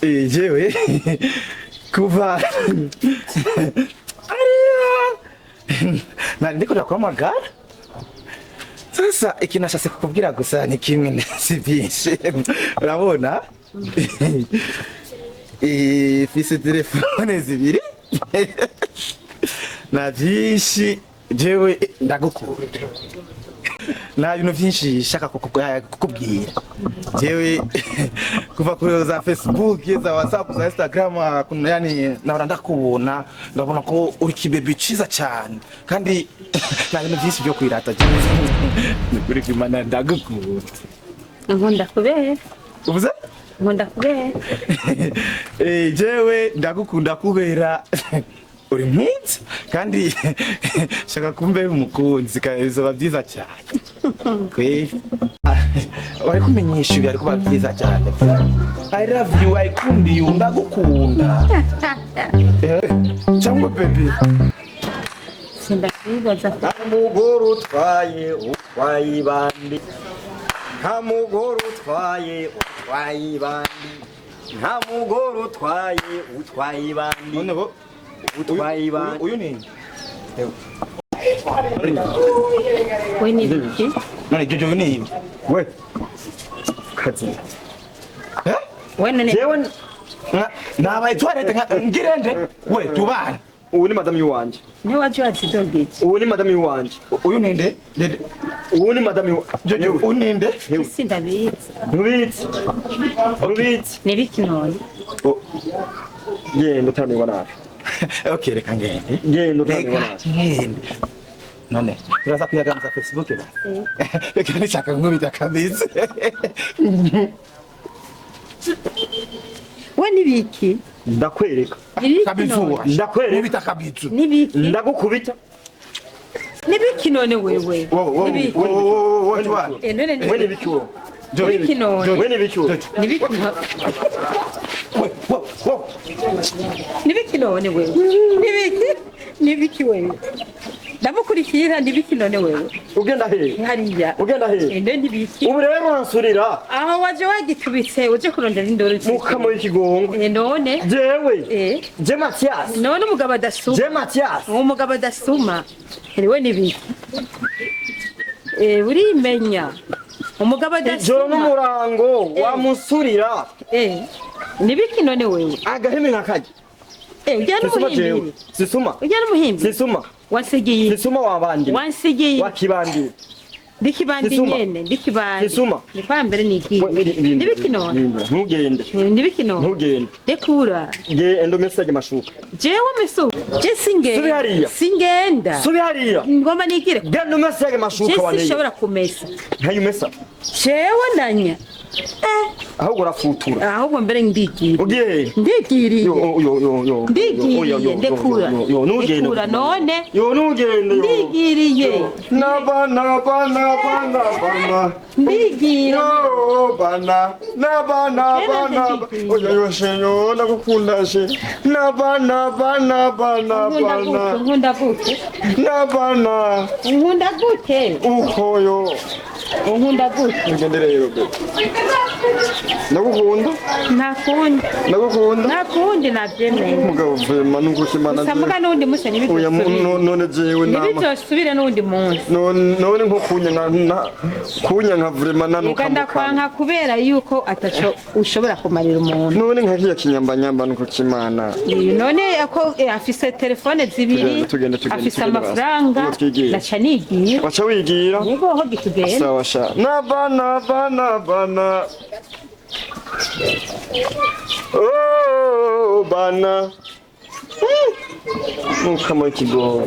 jewe kuva nari ndiko ndakwamagara sasa ikintu nashase kukubwira gusa ni kimwe si byinshi urabona fise telefone zibiri na byinshi jewe ndagukunda nta bintu byinshi shaka kukubwira jewe kuva kuri za Facebook za WhatsApp za Instagram yani nahora ndakubona ndabona ko uri kibebe ciza cyane kandi nta bintu byinshi byo kwirata jewe kuri kimana ndagukunda nkunda kubera uvuze nkunda kubera jewe ndagukunda kubera uri mwiza kandi shaka kumbe umukunzi kazoba byiza cyane kwe wari kumenyesha ibi ariko babyiza cyane I love you I kundi you ndagukunda cyangwa baby sindakwibaza umugore utwaye bandi nta mugore utwaye bandi nta mugore utwaye bandi none bo utwaye bandi uyu ni we ni biki none jojo ni we kazi we none jewe nabaye twarete ngirende we tubana ubu ni madame yuwanje ni waje watidogetse ubu ni madame yuwanje uyu ninde ubu ni madame jojo uninde sindabizi ubitsi ni biki none genda utaniwa nabi okay reka ngende genda utaniwa nabi none turaza kuyaganza Facebook ba reka nishaka nkubita kabisa we ni biki ndakwereka kabizuwa ndakwereka nkubita kabizu ni biki ndagukubita ni biki none wewe wowe none ni we ni biki wowe biki none we ni biki wowe ni biki ni biki none wewe ni biki wewe ndamukurikira ni biki none wewe ugenda he hariya ugenda he none ni biki ubu rero wansurira aho waje wagitubitse uje kurondera indoro mukamo y'ikigongo none jewe je Mathias none umugabo adasuma je Mathias umugabo adasuma we ni biki urimenya umugabo adasuma ijoro n'umurango wamusurira ni biki none wewe agaheme nkakaje ujya n'umuhimbiri sisuma ujya n'umuhimbiri sisuma wansigiye sisuma wabandi wansigiye wakibandi ndikibandi nyene ndikibandi sisuma ni kwa mbere ni iki ni biki none ntugende ni biki none ntugende dekura endo message mashuka jewe meso je singenda subi hariya ngomba nigire genda message mashuka waneye sishobora kumesa ntayo mesa jewe nanya ahubwo urafutura ahubwo mbere ndigiriye ugiye ndigiriye yo ndigiriye ndekura ndekura none yo nugende ndigiriye naba ndigiriye yo bana oyo shenyo ndagukunda she naba nkunda gute nabana nkunda gute ukoyo nkunda gute ngende rero ndagukunda nakundi nabyemeye umugabo vema n'ugukimana samuka n'undi musa oya none jewe nama nibizosubire n'undi munsi none nko kunya nka vrema nanuka uganda kwanka kubera yuko ataco ushobora kumarira umuntu none nkakiya kinyambanyamba nuko kimana none ako afise telefone zibiri afise amafaranga naca nigira waca wigira yego ho gitugenda sawa sha nabana oh bana nuka mu kigo